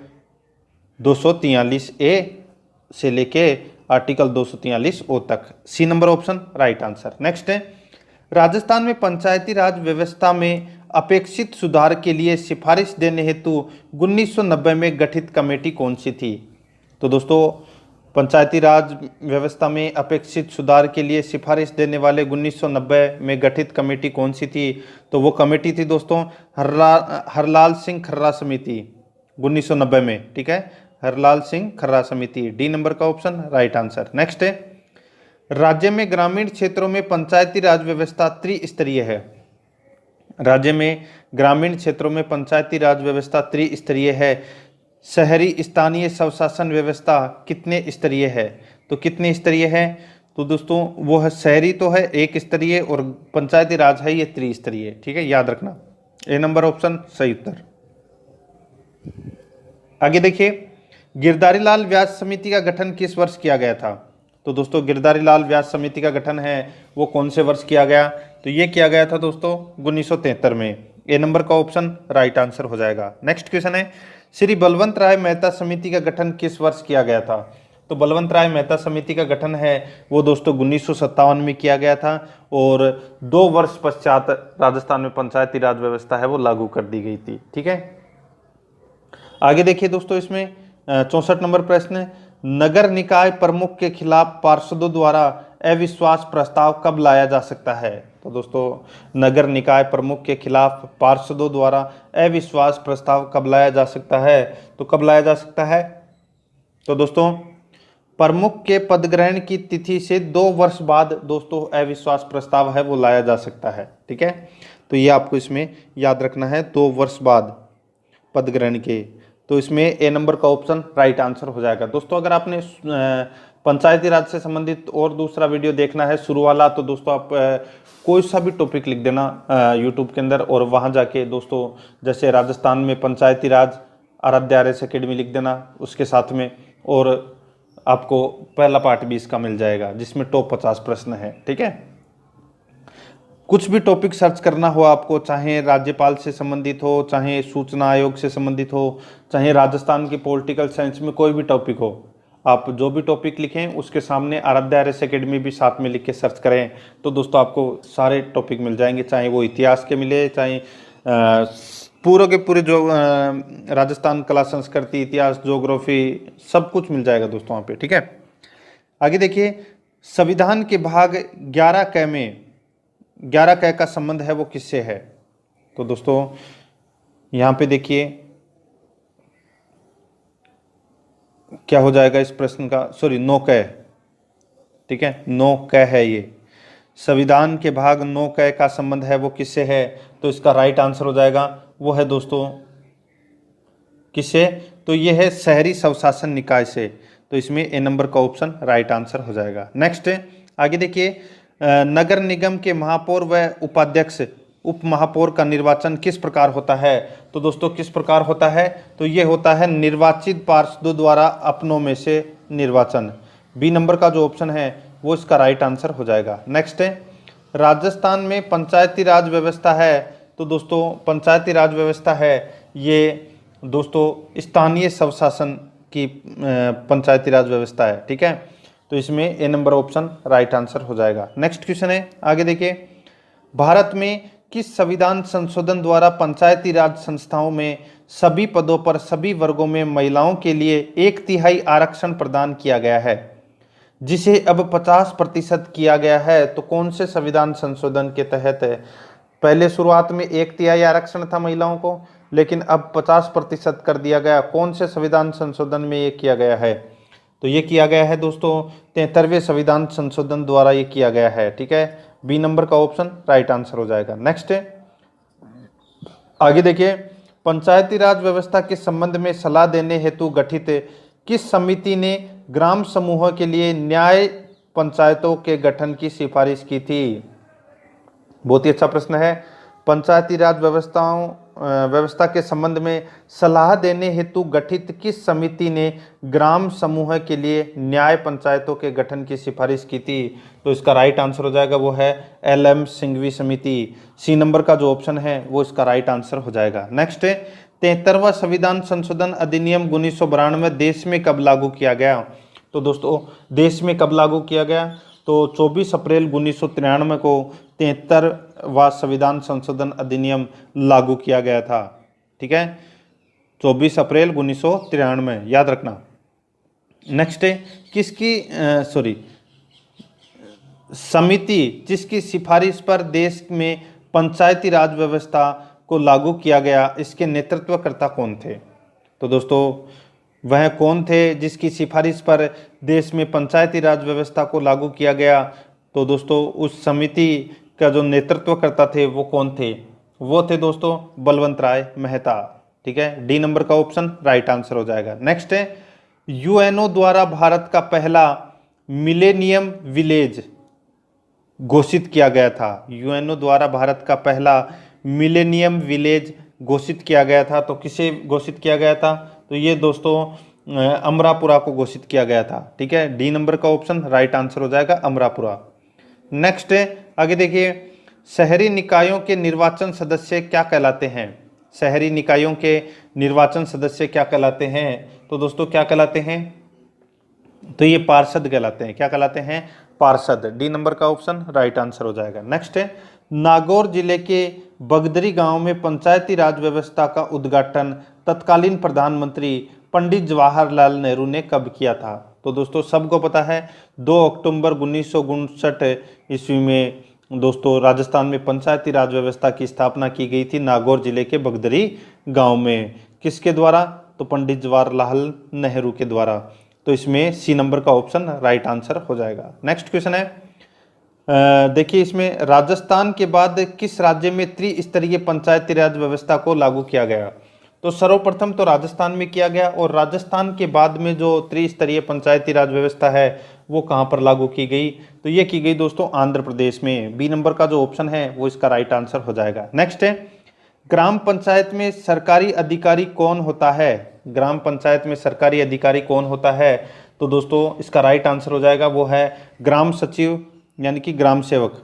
243 ए से लेके आर्टिकल 243 ओ तक, C number option right answer. Next है, राजस्थान में पंचायती राज व्यवस्था में अपेक्षित सुधार के लिए सिफारिश देने हेतु 1990 में गठित कमेटी कौन सी थी। तो दोस्तों, पंचायती राज व्यवस्था में अपेक्षित सुधार के लिए सिफारिश देने वाले 1990 में गठित कमेटी कौन सी थी, तो वो कमेटी थी दोस्तों हरलाल सिंह खर्रा समिति, 1990 में, ठीक है, हरलाल सिंह खर्रा समिति, डी नंबर का ऑप्शन राइट आंसर। नेक्स्ट है, राज्य में ग्रामीण क्षेत्रों में पंचायती राज व्यवस्था त्रिस्तरीय है। राज्य में ग्रामीण क्षेत्रों में पंचायती राज व्यवस्था त्रिस्तरीय है। शहरी स्थानीय स्वशासन व्यवस्था कितने स्तरीय है, तो कितने स्तरीय है, तो दोस्तों वो है, शहरी तो है 1 स्तरीय और पंचायती राज है ये त्रिस्तरीय, ठीक है, याद रखना, ए नंबर ऑप्शन सही उत्तर। आगे देखिए, गिरधारी लाल व्यास समिति का गठन किस वर्ष किया गया था। तो दोस्तों, गिरधारी लाल व्यास समिति का गठन है वो कौन से वर्ष किया गया, तो ये किया गया था दोस्तों 1973 में, ए नंबर का ऑप्शन राइट आंसर हो जाएगा। नेक्स्ट क्वेश्चन है, श्री बलवंत राय मेहता समिति का गठन किस वर्ष किया गया था। तो बलवंत राय मेहता समिति का गठन है वो दोस्तों 1957 में किया गया था, और 2 वर्ष पश्चात राजस्थान में पंचायती राज व्यवस्था है वो लागू कर दी गई थी, ठीक है। आगे देखिए दोस्तों, इसमें 64 नंबर प्रश्न है, नगर निकाय प्रमुख के खिलाफ पार्षदों द्वारा अविश्वास प्रस्ताव कब लाया जा सकता है। तो दोस्तों, नगर निकाय प्रमुख के खिलाफ पार्षदों द्वारा अविश्वास प्रस्ताव कब लाया जा सकता है, तो कब लाया जा सकता है, तो दोस्तों प्रमुख के पदग्रहण की तिथि से 2 वर्ष बाद दोस्तों अविश्वास प्रस्ताव है वो लाया जा सकता है, ठीक है। तो ये आपको इसमें याद रखना है, 2 वर्ष बाद पदग्रहण के, तो इसमें ए नंबर का ऑप्शन राइट आंसर हो जाएगा। दोस्तों, अगर आपने पंचायती राज से संबंधित और दूसरा वीडियो देखना है शुरू वाला, तो दोस्तों आप कोई सा भी टॉपिक लिख देना यूट्यूब के अंदर, और वहाँ जाके दोस्तों जैसे राजस्थान में पंचायती राज आराध्या RS एकेडमी लिख देना उसके साथ में, और आपको पहला पार्ट भी इसका मिल जाएगा जिसमें टॉप 50 प्रश्न है, ठीक है। कुछ भी टॉपिक सर्च करना हो आपको, चाहे राज्यपाल से संबंधित हो, चाहे सूचना आयोग से संबंधित हो, चाहे राजस्थान की पॉलिटिकल साइंस में कोई भी टॉपिक हो, आप जो भी टॉपिक लिखें उसके सामने आराध्या RS एकेडमी भी साथ में लिख के सर्च करें, तो दोस्तों आपको सारे टॉपिक मिल जाएंगे, चाहे वो इतिहास के मिले, चाहे पूरे के पूरे जो राजस्थान कला संस्कृति इतिहास ज्योग्राफी सब कुछ मिल जाएगा दोस्तों वहाँ पे, ठीक है। आगे देखिए, संविधान के भाग 11 क में 11 क का संबंध है वो किससे है। तो दोस्तों यहां पे देखिए क्या हो जाएगा इस प्रश्न का, सॉरी 9 क, ठीक है 9 क है ये। संविधान के भाग 9 क का संबंध है वो किससे है, तो इसका राइट आंसर हो जाएगा वो है दोस्तों किससे, तो ये है शहरी स्वशासन निकाय से। तो इसमें ए नंबर का ऑप्शन राइट आंसर हो जाएगा। नेक्स्ट आगे देखिए, नगर निगम के महापौर व उपाध्यक्ष उप महापौर का निर्वाचन किस प्रकार होता है, तो दोस्तों किस प्रकार होता है, तो ये होता है निर्वाचित पार्षदों द्वारा अपनों में से निर्वाचन। बी नंबर का जो ऑप्शन है वो इसका राइट आंसर हो जाएगा। नेक्स्ट है, राजस्थान में पंचायती राज व्यवस्था है, तो दोस्तों पंचायती राज व्यवस्था है ये दोस्तों स्थानीय स्वशासन की पंचायती राज व्यवस्था है, ठीक है। तो इसमें ए नंबर ऑप्शन राइट आंसर हो जाएगा। नेक्स्ट क्वेश्चन है आगे देखिए, भारत में किस संविधान संशोधन द्वारा पंचायती राज संस्थाओं में सभी पदों पर सभी वर्गों में महिलाओं के लिए 1/3 आरक्षण प्रदान किया गया है, जिसे अब 50% किया गया है। तो कौन से संविधान संशोधन के तहत है? पहले शुरुआत में 1/3 आरक्षण था महिलाओं को, लेकिन अब 50% कर दिया गया। कौन से संविधान संशोधन में ये किया गया है? तो ये किया गया है दोस्तों 73वें संविधान संशोधन द्वारा ये किया गया है, ठीक है। बी नंबर का ऑप्शन राइट आंसर हो जाएगा। नेक्स्ट आगे देखिए, पंचायती राज व्यवस्था के संबंध में सलाह देने हेतु गठित किस समिति ने ग्राम समूहों के लिए न्याय पंचायतों के गठन की सिफारिश की थी? बहुत ही अच्छा प्रश्न है। पंचायती राज व्यवस्था के संबंध में सलाह देने हेतु गठित किस समिति ने ग्राम समूह के लिए न्याय पंचायतों के गठन की सिफारिश की थी? तो इसका राइट आंसर हो जाएगा वो है LM सिंघवी समिति। सी नंबर का जो ऑप्शन है वो इसका राइट आंसर हो जाएगा। नेक्स्ट है, 73वां संविधान संशोधन अधिनियम 1992 देश में कब लागू किया गया? तो दोस्तों देश में कब लागू किया गया? तो 24 अप्रैल 1993 को 73वां संविधान संशोधन अधिनियम लागू किया गया था, ठीक है। 24 अप्रैल 1993 याद रखना। नेक्स्ट है, समिति जिसकी सिफारिश पर देश में पंचायती राज व्यवस्था को लागू किया गया, इसके नेतृत्वकर्ता कौन थे? तो दोस्तों वह कौन थे जिसकी सिफारिश पर देश में पंचायती राज व्यवस्था को लागू किया गया? तो दोस्तों उस समिति का जो नेतृत्व करता थे वो कौन थे? वो थे दोस्तों बलवंत राय मेहता, ठीक है। डी नंबर का ऑप्शन राइट आंसर हो जाएगा। नेक्स्ट है, यूएनओ द्वारा भारत का पहला मिलेनियम विलेज घोषित किया गया था। यूएनओ द्वारा भारत का पहला मिलेनियम विलेज घोषित किया गया था, तो किसे घोषित किया गया था? तो ये दोस्तों अमरापुरा को घोषित किया गया था, ठीक है। डी नंबर का ऑप्शन राइट आंसर हो जाएगा अमरापुरा। नेक्स्ट आगे देखिए, शहरी निकायों के निर्वाचन सदस्य क्या कहलाते हैं? शहरी निकायों के निर्वाचन सदस्य क्या कहलाते हैं? तो दोस्तों क्या कहलाते हैं? तो ये पार्षद कहलाते हैं। क्या कहलाते हैं? पार्षद। डी नंबर का ऑप्शन राइट आंसर हो जाएगा। नेक्स्ट है, नागौर जिले के बगदरी गांव में पंचायती राज व्यवस्था का उद्घाटन तत्कालीन प्रधानमंत्री पंडित जवाहरलाल नेहरू ने कब किया था? तो दोस्तों सबको पता है 2 अक्टूबर 1959 ईस्वी में दोस्तों राजस्थान में पंचायती राज व्यवस्था की स्थापना की गई थी नागौर जिले के बगदरी गांव में। किसके द्वारा? तो पंडित जवाहरलाल नेहरू के द्वारा। तो इसमें सी नंबर का ऑप्शन राइट आंसर हो जाएगा। नेक्स्ट क्वेश्चन है, देखिए इसमें राजस्थान के बाद किस राज्य में त्रिस्तरीय पंचायती राज व्यवस्था को लागू किया गया? तो सर्वप्रथम तो राजस्थान में किया गया, और राजस्थान के बाद में जो त्रिस्तरीय पंचायती राज व्यवस्था है वो कहाँ पर लागू की गई? तो ये की गई दोस्तों आंध्र प्रदेश में। बी नंबर का जो ऑप्शन है वो इसका राइट आंसर हो जाएगा। नेक्स्ट है, ग्राम पंचायत में सरकारी अधिकारी कौन होता है? ग्राम पंचायत में सरकारी अधिकारी कौन होता है? तो दोस्तों इसका राइट आंसर हो जाएगा वो है ग्राम सचिव, यानी कि ग्राम सेवक,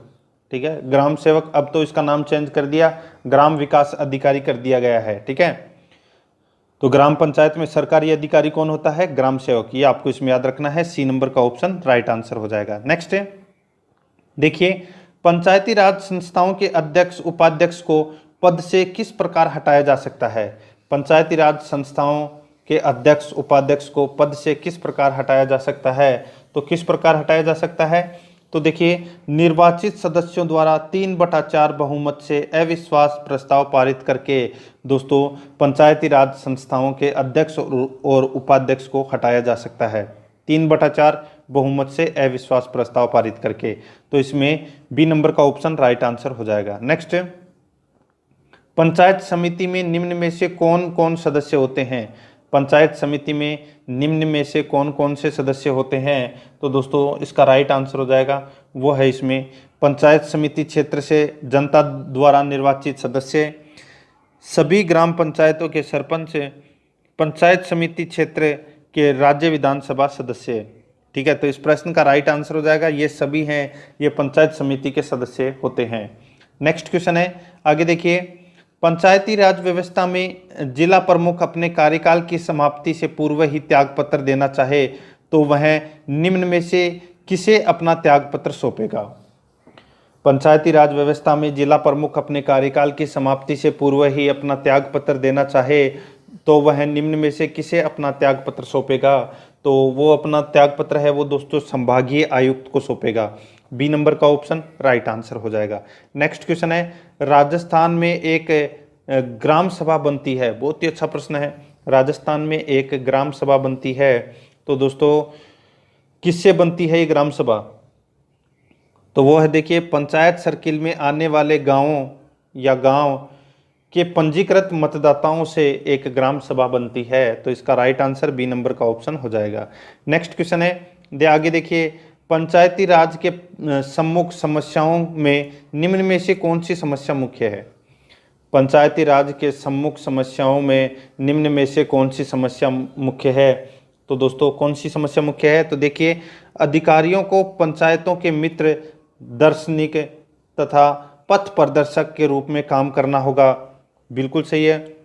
ठीक है। ग्राम सेवक, अब तो इसका नाम चेंज कर दिया, ग्राम विकास अधिकारी कर दिया गया है, ठीक है। तो ग्राम पंचायत में सरकारी अधिकारी कौन होता है? ग्राम सेवक। ये आपको इसमें याद रखना है। सी नंबर का ऑप्शन राइट आंसर हो जाएगा। नेक्स्ट है, देखिए पंचायती राज संस्थाओं के अध्यक्ष उपाध्यक्ष को पद से किस प्रकार हटाया जा सकता है? पंचायती राज संस्थाओं के अध्यक्ष उपाध्यक्ष को पद से किस प्रकार हटाया जा सकता है? तो किस प्रकार हटाया जा सकता है? तो देखिए, निर्वाचित सदस्यों द्वारा 3/4 बहुमत से अविश्वास प्रस्ताव पारित करके दोस्तों पंचायती राज संस्थाओं के अध्यक्ष और उपाध्यक्ष को हटाया जा सकता है। 3/4 बहुमत से अविश्वास प्रस्ताव पारित करके, तो इसमें बी नंबर का ऑप्शन राइट आंसर हो जाएगा। नेक्स्ट, पंचायत समिति में निम्न में से कौन कौन सदस्य होते हैं? पंचायत समिति में निम्न में से कौन कौन से सदस्य होते हैं? तो दोस्तों इसका राइट आंसर हो जाएगा वो है इसमें पंचायत समिति क्षेत्र से जनता द्वारा निर्वाचित सदस्य, सभी ग्राम पंचायतों के सरपंच, पंचायत समिति क्षेत्र के राज्य विधानसभा सदस्य। ठीक है, तो इस प्रश्न का राइट आंसर हो जाएगा ये सभी हैं, ये पंचायत समिति के सदस्य होते हैं। नेक्स्ट क्वेश्चन है, आगे देखिए, पंचायती राज व्यवस्था में जिला प्रमुख अपने कार्यकाल की समाप्ति से पूर्व ही त्यागपत्र देना चाहे तो वह निम्न में से किसे अपना त्यागपत्र सौंपेगा? पंचायती राज व्यवस्था में जिला प्रमुख अपने कार्यकाल की समाप्ति से पूर्व ही अपना त्यागपत्र देना चाहे तो वह निम्न में से किसे अपना त्यागपत्र सौंपेगा? तो वो अपना त्यागपत्र है वो दोस्तों संभागीय आयुक्त को सौंपेगा। बी नंबर का ऑप्शन राइट आंसर हो जाएगा। नेक्स्ट क्वेश्चन है, राजस्थान में एक ग्राम सभा बनती है, बहुत ही अच्छा प्रश्न है। राजस्थान में एक ग्राम सभा बनती है, तो दोस्तों किससे बनती है ये ग्राम सभा? तो वो है देखिए, पंचायत सर्किल में आने वाले गांवों या गांव के पंजीकृत मतदाताओं से एक ग्राम सभा बनती है, तो इसका राइट आंसर बी नंबर का ऑप्शन हो जाएगा। नेक्स्ट क्वेश्चन है, आगे देखिए, पंचायती राज के सम्मुख समस्याओं में निम्न में से कौन सी समस्या मुख्य है? पंचायती राज के सम्मुख समस्याओं में निम्न में से कौन सी समस्या मुख्य है? तो दोस्तों कौन सी समस्या मुख्य है? तो देखिए, अधिकारियों को पंचायतों के मित्र, दार्शनिक तथा पथ प्रदर्शक के रूप में काम करना होगा, बिल्कुल सही है।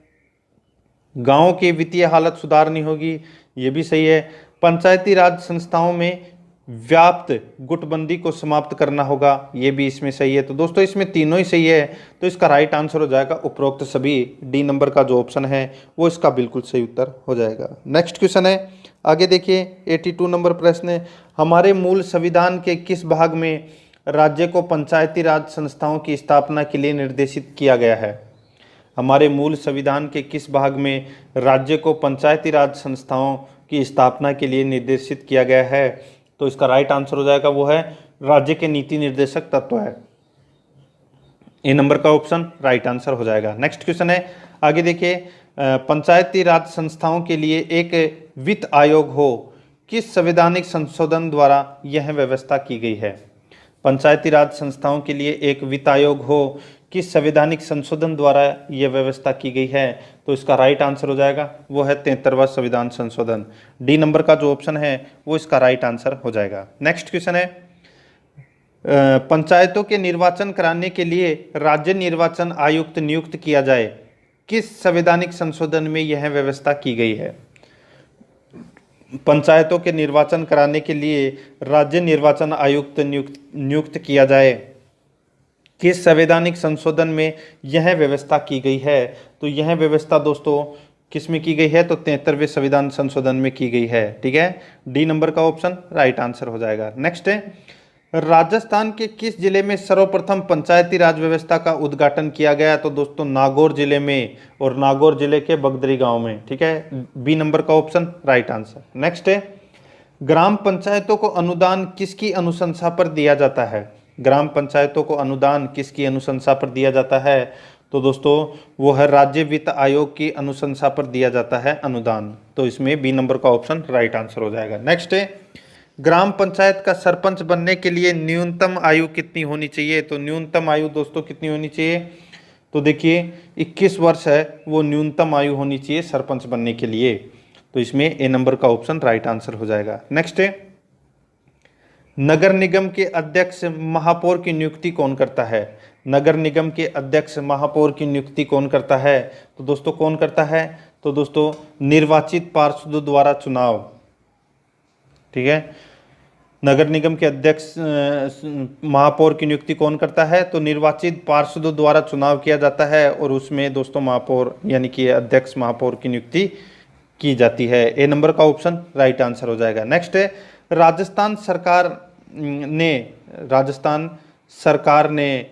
गांवों की वित्तीय हालत सुधारनी होगी, ये भी सही है। पंचायती राज संस्थाओं में व्याप्त गुटबंदी को समाप्त करना होगा, ये भी इसमें सही है। तो दोस्तों इसमें तीनों ही सही है, तो इसका राइट आंसर हो जाएगा उपरोक्त सभी। डी नंबर का जो ऑप्शन है वो इसका बिल्कुल सही उत्तर हो जाएगा। नेक्स्ट क्वेश्चन है, आगे देखिए, 82 नंबर प्रश्न है, हमारे मूल संविधान के किस भाग में राज्य को पंचायती राज संस्थाओं की स्थापना के लिए निर्देशित किया गया है? हमारे मूल संविधान के किस भाग में राज्य को पंचायती राज संस्थाओं की स्थापना के लिए निर्देशित किया गया है? तो इसका राइट आंसर हो जाएगा वो है राज्य के नीति निर्देशक तत्व है। ए नंबर का ऑप्शन राइट आंसर हो जाएगा। नेक्स्ट क्वेश्चन है, आगे देखिए, पंचायती राज संस्थाओं के लिए एक वित्त आयोग हो, किस संवैधानिक संशोधन द्वारा यह व्यवस्था की गई है? पंचायती राज संस्थाओं के लिए एक वित्त आयोग हो, किस संवैधानिक संशोधन द्वारा यह व्यवस्था की गई है? तो इसका राइट आंसर हो जाएगा वो है 73वां संविधान संशोधन। डी नंबर का जो ऑप्शन है वो इसका राइट आंसर हो जाएगा। नेक्स्ट क्वेश्चन है, पंचायतों के निर्वाचन कराने के लिए राज्य निर्वाचन आयुक्त नियुक्त किया जाए, किस संवैधानिक संशोधन में यह व्यवस्था की गई है? पंचायतों के निर्वाचन कराने के लिए राज्य निर्वाचन आयुक्त नियुक्त किया जाए, किस संवैधानिक संशोधन में यह व्यवस्था की गई है? तो यह व्यवस्था दोस्तों किस में की गई है? तो 73वें संविधान संशोधन में की गई है। ठीक है, डी नंबर का ऑप्शन राइट आंसर हो जाएगा। नेक्स्ट है, राजस्थान के किस जिले में सर्वप्रथम पंचायती राज व्यवस्था का उद्घाटन किया गया? तो दोस्तों नागौर जिले में, और नागौर जिले के बगदरी गांव में। ठीक है, बी नंबर का ऑप्शन राइट आंसर। नेक्स्ट है, ग्राम पंचायतों को अनुदान किसकी अनुशंसा पर दिया जाता है? ग्राम पंचायतों को अनुदान किसकी अनुशंसा पर दिया जाता है? तो दोस्तों वो है राज्य वित्त आयोग की अनुशंसा पर दिया जाता है अनुदान, तो इसमें बी नंबर का ऑप्शन राइट आंसर हो जाएगा। नेक्स्ट है, ग्राम पंचायत का सरपंच बनने के लिए न्यूनतम आयु कितनी होनी चाहिए? तो न्यूनतम आयु दोस्तों कितनी होनी चाहिए? तो देखिए 21 वर्ष है वो न्यूनतम आयु होनी चाहिए सरपंच बनने के लिए, तो इसमें ए नंबर का ऑप्शन राइट आंसर हो जाएगा। नेक्स्ट है, नगर निगम के अध्यक्ष महापौर की नियुक्ति कौन करता है? नगर निगम के अध्यक्ष महापौर की नियुक्ति कौन करता है? तो दोस्तों कौन करता है? तो दोस्तों निर्वाचित पार्षदों द्वारा चुनाव। ठीक है, नगर निगम के अध्यक्ष महापौर की नियुक्ति कौन करता है? तो निर्वाचित पार्षदों द्वारा चुनाव किया जाता है, और उसमें दोस्तों महापौर यानी कि अध्यक्ष महापौर की नियुक्ति की जाती है। ए नंबर का ऑप्शन राइट आंसर हो जाएगा। नेक्स्ट है, राजस्थान सरकार ने राजस्थान सरकार ने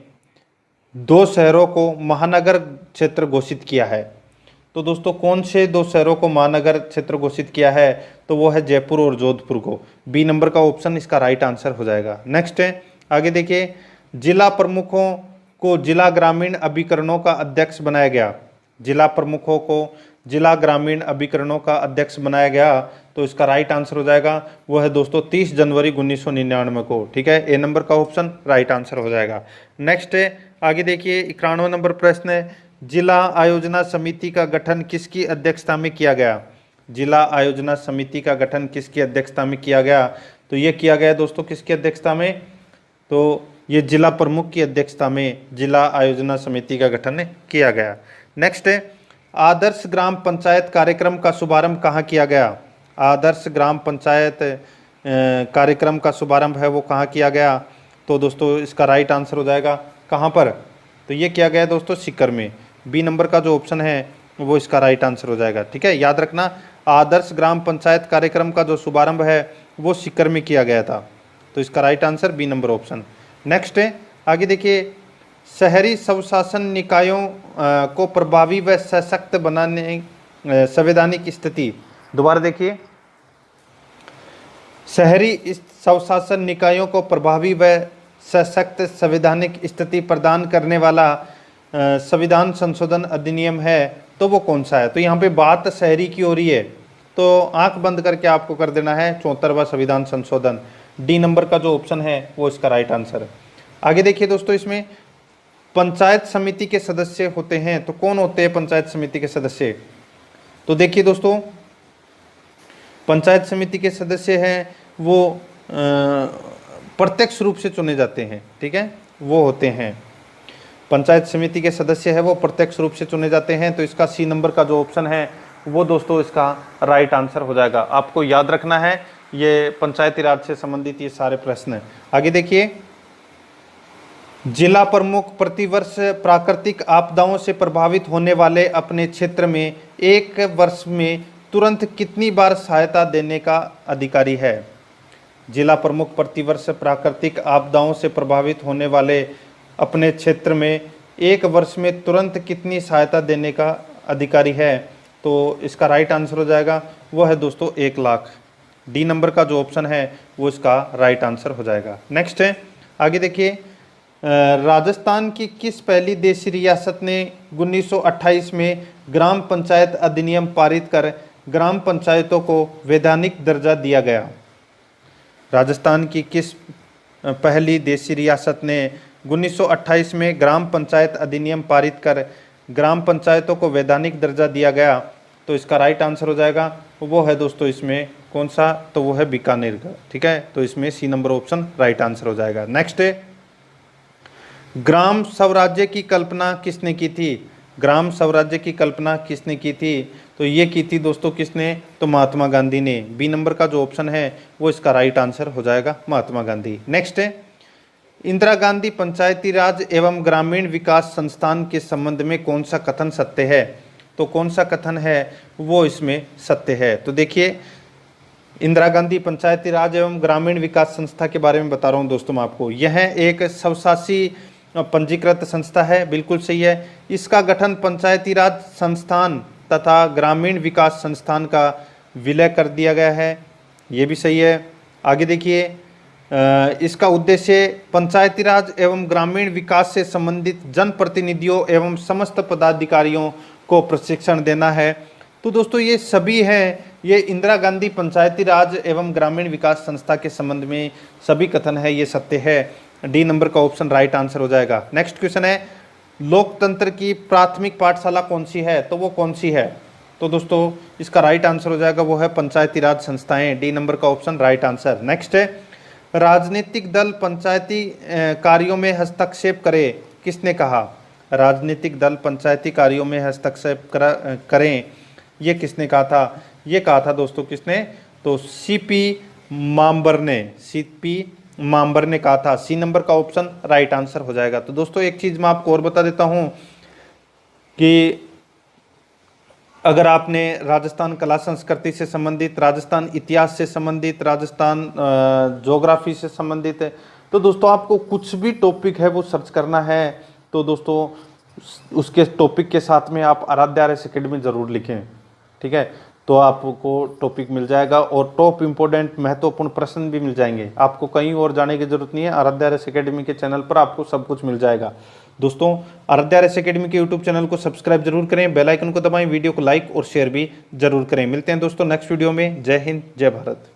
2 शहरों को महानगर क्षेत्र घोषित किया है। तो दोस्तों कौन से 2 शहरों को महानगर क्षेत्र घोषित किया है? तो वो है जयपुर और जोधपुर को। बी नंबर का ऑप्शन इसका राइट आंसर हो जाएगा। नेक्स्ट है, आगे देखिए, जिला प्रमुखों को जिला ग्रामीण अभिकरणों का अध्यक्ष बनाया गया। जिला प्रमुखों को जिला ग्रामीण अभिकरणों का अध्यक्ष बनाया गया, तो इसका राइट आंसर हो जाएगा वो है दोस्तों 30 जनवरी 1999 को। ठीक है, ए नंबर का ऑप्शन राइट आंसर हो जाएगा। नेक्स्ट है, आगे देखिए 91 नंबर प्रश्न है, जिला आयोजना समिति का गठन किसकी अध्यक्षता में किया गया? जिला आयोजना समिति का गठन किसकी अध्यक्षता में किया गया? तो ये किया गया दोस्तों किसकी अध्यक्षता में? तो ये जिला प्रमुख की अध्यक्षता में जिला आयोजना समिति का गठन किया गया। नेक्स्ट है, आदर्श ग्राम पंचायत कार्यक्रम का शुभारंभ कहाँ किया गया? आदर्श ग्राम पंचायत कार्यक्रम का शुभारंभ है वो कहाँ किया गया? तो दोस्तों इसका राइट आंसर हो जाएगा कहाँ पर? तो ये किया गया दोस्तों सीकर में। बी नंबर का जो ऑप्शन है वो इसका राइट आंसर हो जाएगा। ठीक है, याद रखना, आदर्श ग्राम पंचायत कार्यक्रम का जो शुभारंभ है वो सीकर में किया गया था। तो इसका right answer B number option. Next है, आगे देखिए, शहरी स्वशासन निकायों को प्रभावी व सशक्त बनाने संवैधानिक स्थिति, दोबारा देखिए, शहरी स्वशासन निकायों को प्रभावी व सशक्त संवैधानिक स्थिति प्रदान करने वाला संविधान संशोधन अधिनियम है, तो वो कौन सा है? तो यहाँ पे बात शहरी की हो रही है, तो आंख बंद करके आपको कर देना है 74वां संविधान संशोधन। डी नंबर का जो ऑप्शन है वो इसका राइट आंसर है। आगे देखिए दोस्तों, इसमें पंचायत समिति के सदस्य होते हैं, तो कौन होते हैं पंचायत समिति के सदस्य? तो देखिए दोस्तों, पंचायत समिति के सदस्य हैं वो प्रत्यक्ष रूप से चुने जाते हैं। ठीक है, वो होते हैं पंचायत समिति के सदस्य है वो प्रत्यक्ष रूप से चुने जाते हैं। तो इसका सी नंबर का जो ऑप्शन है वो दोस्तों इसका राइट आंसर हो जाएगा। आपको याद रखना है, ये पंचायती राज से संबंधित ये सारे प्रश्न हैं। आगे देखिए, जिला प्रमुख प्रतिवर्ष प्राकृतिक आपदाओं से प्रभावित होने वाले अपने क्षेत्र में एक वर्ष में तुरंत कितनी बार सहायता देने का अधिकारी है? जिला प्रमुख प्रतिवर्ष प्राकृतिक आपदाओं से प्रभावित होने वाले अपने क्षेत्र में एक वर्ष में तुरंत कितनी सहायता देने का अधिकारी है? तो इसका राइट आंसर हो जाएगा वो है दोस्तों 1 लाख। डी नंबर का जो ऑप्शन है वो इसका राइट आंसर हो जाएगा। नेक्स्ट है, आगे देखिए, राजस्थान की किस पहली देशी रियासत ने 1928 में ग्राम पंचायत अधिनियम पारित कर ग्राम पंचायतों को वैधानिक दर्जा दिया गया? राजस्थान की किस पहली देशी रियासत ने 1928 में ग्राम पंचायत अधिनियम पारित कर ग्राम पंचायतों को वैधानिक दर्जा दिया गया? तो इसका राइट आंसर हो जाएगा वो है दोस्तों इसमें कौन सा? तो वो है बीकानेर का। ठीक है, तो इसमें C number option right answer हो जाएगा। नेक्स्ट है, ग्राम स्वराज्य की कल्पना किसने की थी? ग्राम स्वराज्य की कल्पना किसने की थी? तो ये की थी दोस्तों किसने? तो महात्मा गांधी ने। बी नंबर का जो ऑप्शन है वो इसका राइट आंसर हो जाएगा महात्मा गांधी। नेक्स्ट है, इंदिरा गांधी पंचायती राज एवं ग्रामीण विकास संस्थान के संबंध में कौन सा कथन सत्य है? तो कौन सा कथन है वो इसमें सत्य है? तो देखिए, इंदिरा गांधी पंचायती राज एवं ग्रामीण विकास संस्था के बारे में बता रहा हूँ दोस्तों मैं आपको। यह एक स्वशासी पंजीकृत संस्था है, बिल्कुल सही है। इसका गठन पंचायती राज संस्थान तथा ग्रामीण विकास संस्थान का विलय कर दिया गया है, ये भी सही है। आगे देखिए, इसका उद्देश्य पंचायती राज एवं ग्रामीण विकास से संबंधित जनप्रतिनिधियों एवं समस्त पदाधिकारियों को प्रशिक्षण देना है। तो दोस्तों ये सभी हैं, ये इंदिरा गांधी पंचायती राज एवं ग्रामीण विकास संस्था के संबंध में सभी कथन है, ये सत्य है। डी नंबर का ऑप्शन राइट आंसर हो जाएगा। नेक्स्ट क्वेश्चन है, लोकतंत्र की प्राथमिक पाठशाला कौन सी है? तो वो कौन सी है? तो दोस्तों इसका राइट आंसर हो जाएगा वो है पंचायती राज संस्थाएं। डी नंबर का ऑप्शन राइट आंसर। नेक्स्ट है, राजनीतिक दल पंचायती कार्यों में हस्तक्षेप करे, किसने कहा? राजनीतिक दल पंचायती कार्यों में हस्तक्षेप करें, ये किसने कहा था? ये कहा था दोस्तों किसने? तो सीपी माम्बर ने। सीपी माम्बर ने कहा था। सी नंबर का ऑप्शन राइट आंसर हो जाएगा। तो दोस्तों एक चीज मैं आपको और बता देता हूं कि अगर आपने राजस्थान कला संस्कृति से संबंधित, राजस्थान इतिहास से संबंधित, राजस्थान ज्योग्राफी से संबंधित है, तो दोस्तों आपको कुछ भी टॉपिक है वो सर्च करना है तो दोस्तों उसके टॉपिक के साथ में आप आराध्या आरएस एकेडमी ज़रूर लिखें, ठीक है। तो आपको टॉपिक मिल जाएगा और टॉप इम्पोर्टेंट महत्वपूर्ण प्रश्न भी मिल जाएंगे। आपको कहीं और जाने की जरूरत नहीं है, आराध्या आरएस एकेडमी के चैनल पर आपको सब कुछ मिल जाएगा। दोस्तों आराध्या आरएस एकेडमी के यूट्यूब चैनल को सब्सक्राइब जरूर करें, बेल आइकन को दबाएं, वीडियो को लाइक और शेयर भी जरूर करें। मिलते हैं दोस्तों नेक्स्ट वीडियो में। जय हिंद, जय भारत।